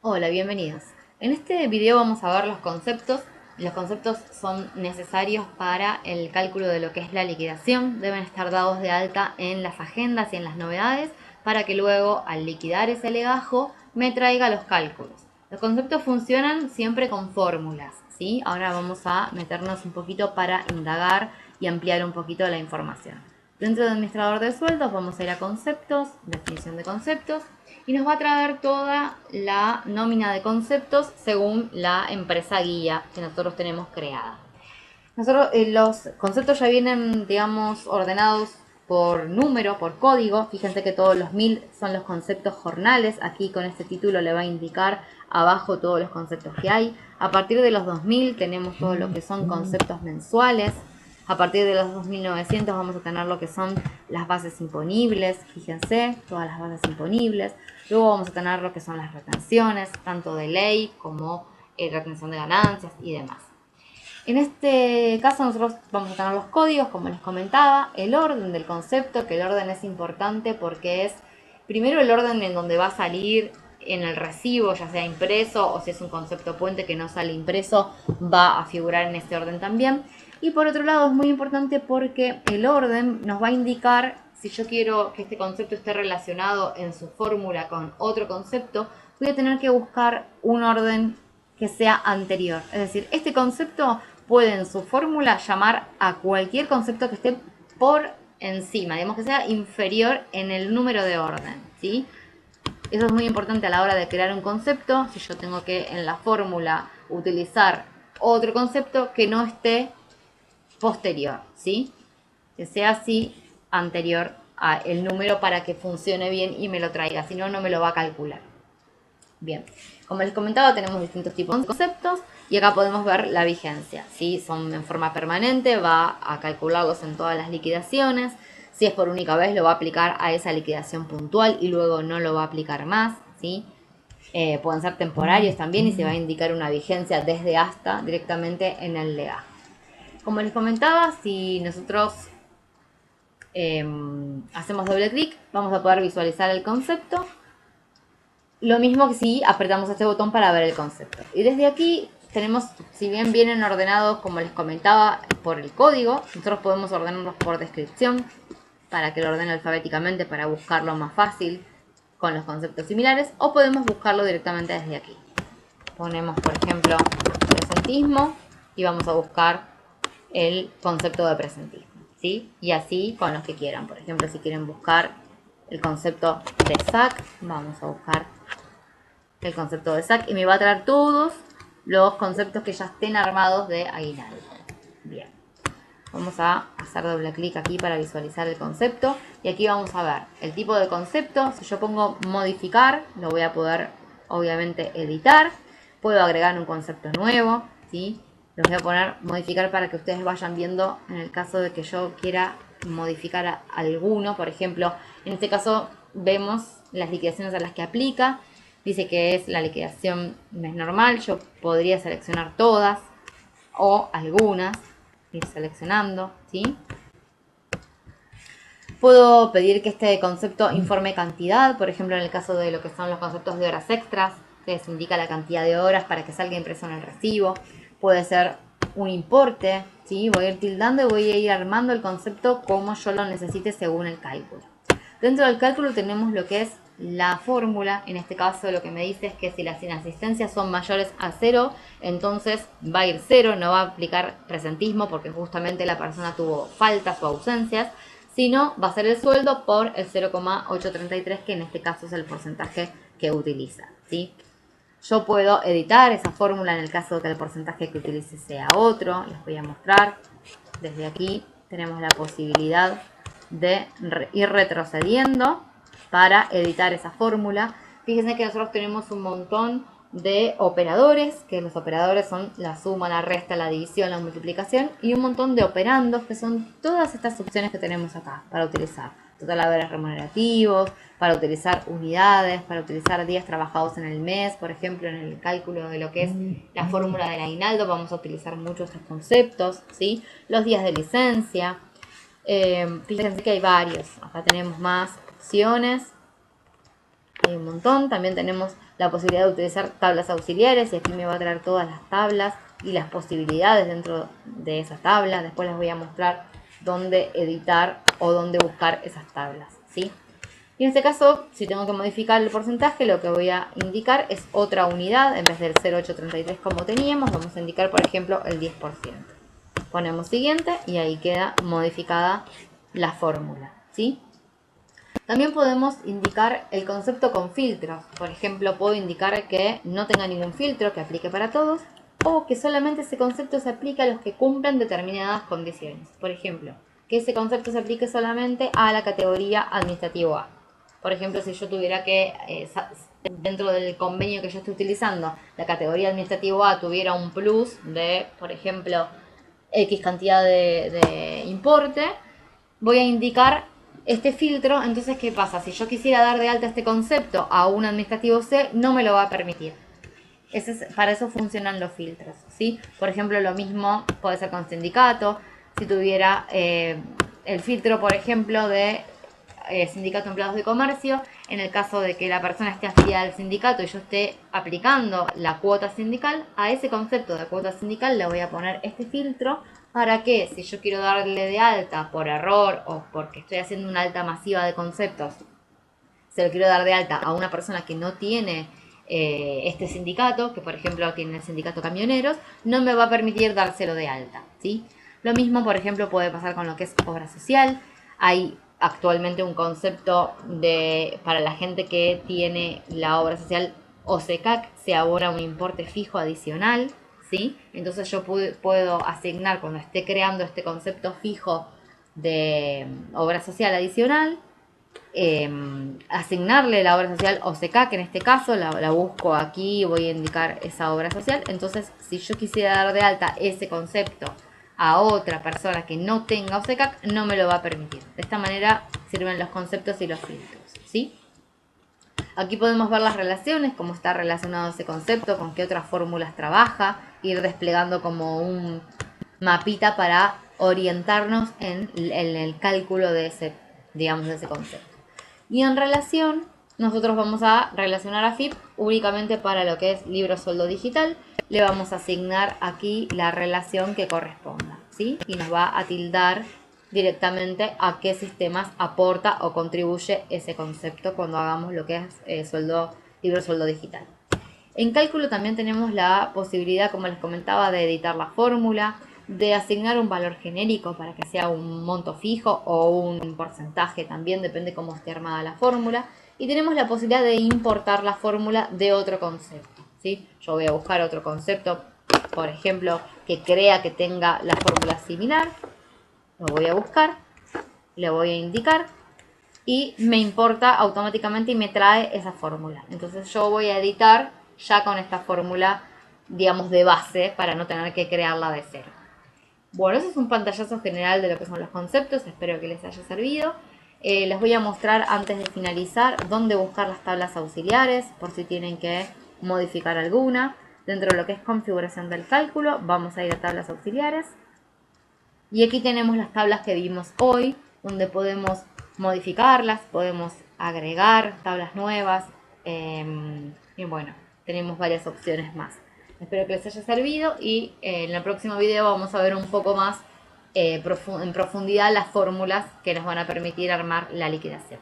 Hola, bienvenidos. En este video vamos a ver los conceptos. Los conceptos son necesarios para el cálculo de lo que es la liquidación. Deben estar dados de alta en las agendas y en las novedades para que luego, al liquidar ese legajo, me traiga los cálculos. Los conceptos funcionan siempre con fórmulas, ¿sí? Ahora vamos a meternos un poquito para indagar y ampliar un poquito la información. Dentro del administrador de sueldos vamos a ir a conceptos, definición de conceptos, y nos va a traer toda la nómina de conceptos según la empresa guía que nosotros tenemos creada. Nosotros, los conceptos ya vienen, digamos, ordenados por número, por código. Fíjense que todos los 1000 son los conceptos jornales. Aquí con este título le va a indicar abajo todos los conceptos que hay. A partir de los 2000 tenemos todo lo que son conceptos mensuales. A partir de los 2900 vamos a tener lo que son las bases imponibles. Fíjense, todas las bases imponibles. Luego vamos a tener lo que son las retenciones, tanto de ley como retención de ganancias y demás. En este caso nosotros vamos a tener los códigos, como les comentaba, el orden del concepto, que el orden es importante porque es primero el orden en donde va a salir en el recibo, ya sea impreso o si es un concepto puente que no sale impreso, va a figurar en este orden también. Y por otro lado es muy importante porque el orden nos va a indicar si yo quiero que este concepto esté relacionado en su fórmula con otro concepto, voy a tener que buscar un orden que sea anterior. Es decir, este concepto puede en su fórmula llamar a cualquier concepto que esté por encima, digamos que sea inferior en el número de orden, ¿sí? Eso es muy importante a la hora de crear un concepto. Si yo tengo que en la fórmula utilizar otro concepto que no esté posterior, ¿sí? Que sea así anterior al número para que funcione bien y me lo traiga, si no, no me lo va a calcular. Bien, como les comentaba, tenemos distintos tipos de conceptos y acá podemos ver la vigencia. ¿Sí? Son en forma permanente, va a calcularlos en todas las liquidaciones. Si es por única vez, lo va a aplicar a esa liquidación puntual y luego no lo va a aplicar más. ¿Sí? Pueden ser temporarios también y se va a indicar una vigencia desde hasta directamente en el legajo. Como les comentaba, si nosotros hacemos doble clic, vamos a poder visualizar el concepto. Lo mismo que si apretamos este botón para ver el concepto. Y desde aquí tenemos, si bien vienen ordenados, como les comentaba, por el código, nosotros podemos ordenarlos por descripción para que lo ordene alfabéticamente para buscarlo más fácil con los conceptos similares, o podemos buscarlo directamente desde aquí. Ponemos, por ejemplo, presentismo y vamos a buscar el concepto de presentismo, ¿sí? Y así con los que quieran. Por ejemplo, si quieren buscar el concepto de SAC, vamos a buscar el concepto de SAC y me va a traer todos los conceptos que ya estén armados de aguinaldo. Bien, vamos a hacer doble clic aquí para visualizar el concepto y aquí vamos a ver el tipo de concepto. Si yo pongo modificar, lo voy a poder obviamente editar. Puedo agregar un concepto nuevo, ¿sí? Los voy a poner modificar para que ustedes vayan viendo en el caso de que yo quiera modificar alguno. Por ejemplo, en este caso vemos las liquidaciones a las que aplica. Dice que es la liquidación mes normal. Yo podría seleccionar todas o algunas, ir seleccionando, ¿sí? Puedo pedir que este concepto informe cantidad, por ejemplo, en el caso de lo que son los conceptos de horas extras, que se indica la cantidad de horas para que salga impreso en el recibo. Puede ser un importe, ¿sí? Voy a ir tildando y voy a ir armando el concepto como yo lo necesite según el cálculo. Dentro del cálculo tenemos lo que es la fórmula. En este caso lo que me dice es que si las inasistencias son mayores a 0, entonces va a ir 0, no va a aplicar presentismo porque justamente la persona tuvo faltas o ausencias, sino va a ser el sueldo por el 0,833, que en este caso es el porcentaje que utiliza, ¿sí? Yo puedo editar esa fórmula en el caso de que el porcentaje que utilice sea otro. Les voy a mostrar. Desde aquí tenemos la posibilidad de ir retrocediendo para editar esa fórmula. Fíjense que nosotros tenemos un montón de operadores, que los operadores son la suma, la resta, la división, la multiplicación, y un montón de operandos, que son todas estas opciones que tenemos acá para utilizar. Total haberes remunerativos, para utilizar unidades, para utilizar días trabajados en el mes. Por ejemplo, en el cálculo de lo que es la fórmula del aguinaldo vamos a utilizar muchos estos conceptos, ¿sí? Los días de licencia. Fíjense que hay varios. Acá tenemos más opciones. Hay un montón. También tenemos la posibilidad de utilizar tablas auxiliares, y aquí me va a traer todas las tablas y las posibilidades dentro de esa tabla. Después les voy a mostrar dónde editar o dónde buscar esas tablas, ¿sí? Y en este caso, si tengo que modificar el porcentaje, lo que voy a indicar es otra unidad. En vez del 0,833 como teníamos, vamos a indicar, por ejemplo, el 10%. Ponemos siguiente y ahí queda modificada la fórmula, ¿sí? También podemos indicar el concepto con filtros. Por ejemplo, puedo indicar que no tenga ningún filtro, que aplique para todos, o que solamente ese concepto se aplique a los que cumplan determinadas condiciones. Por ejemplo, que ese concepto se aplique solamente a la categoría administrativo A. Por ejemplo, si yo tuviera que, dentro del convenio que yo estoy utilizando, la categoría administrativo A tuviera un plus de, por ejemplo, X cantidad de importe, voy a indicar este filtro. Entonces, ¿qué pasa? Si yo quisiera dar de alta este concepto a un administrativo C, no me lo va a permitir. Para eso funcionan los filtros, ¿sí? Por ejemplo, lo mismo puede ser con sindicato. Si tuviera el filtro, por ejemplo, de sindicato de empleados de comercio, en el caso de que la persona esté afiliada al sindicato y yo esté aplicando la cuota sindical, a ese concepto de cuota sindical le voy a poner este filtro, para que si yo quiero darle de alta por error o porque estoy haciendo una alta masiva de conceptos, se lo quiero dar de alta a una persona que no tiene este sindicato, que por ejemplo tiene el sindicato camioneros, no me va a permitir dárselo de alta, ¿sí? Lo mismo, por ejemplo, puede pasar con lo que es obra social. Hay actualmente un concepto para la gente que tiene la obra social OSECAC, se abona un importe fijo adicional, ¿sí? Entonces yo puedo asignar, cuando esté creando este concepto fijo de obra social adicional, asignarle la obra social OSECAC, en este caso la busco aquí y voy a indicar esa obra social. Entonces, si yo quisiera dar de alta ese concepto a otra persona que no tenga OSECAC, no me lo va a permitir. De esta manera sirven los conceptos y los filtros, ¿sí? Aquí podemos ver las relaciones, cómo está relacionado ese concepto, con qué otras fórmulas trabaja, ir desplegando como un mapita para orientarnos en el cálculo de ese, digamos, de ese concepto. Y en relación, nosotros vamos a relacionar a FIP únicamente para lo que es libro sueldo digital. Le vamos a asignar aquí la relación que corresponda, ¿sí? Y nos va a tildar directamente a qué sistemas aporta o contribuye ese concepto cuando hagamos lo que es libro sueldo digital. En cálculo también tenemos la posibilidad, como les comentaba, de editar la fórmula, de asignar un valor genérico para que sea un monto fijo o un porcentaje, también depende cómo esté armada la fórmula. Y tenemos la posibilidad de importar la fórmula de otro concepto, ¿sí? Yo voy a buscar otro concepto, por ejemplo, que crea que tenga la fórmula similar. Lo voy a buscar, le voy a indicar y me importa automáticamente y me trae esa fórmula. Entonces yo voy a editar ya con esta fórmula, digamos, de base, para no tener que crearla de cero. Bueno, ese es un pantallazo general de lo que son los conceptos, espero que les haya servido. Les voy a mostrar antes de finalizar dónde buscar las tablas auxiliares, por si tienen que modificar alguna. Dentro de lo que es configuración del cálculo, vamos a ir a tablas auxiliares. Y aquí tenemos las tablas que vimos hoy, donde podemos modificarlas, podemos agregar tablas nuevas, y bueno, tenemos varias opciones más. Espero que les haya servido y en el próximo video vamos a ver un poco más en profundidad las fórmulas que nos van a permitir armar la liquidación.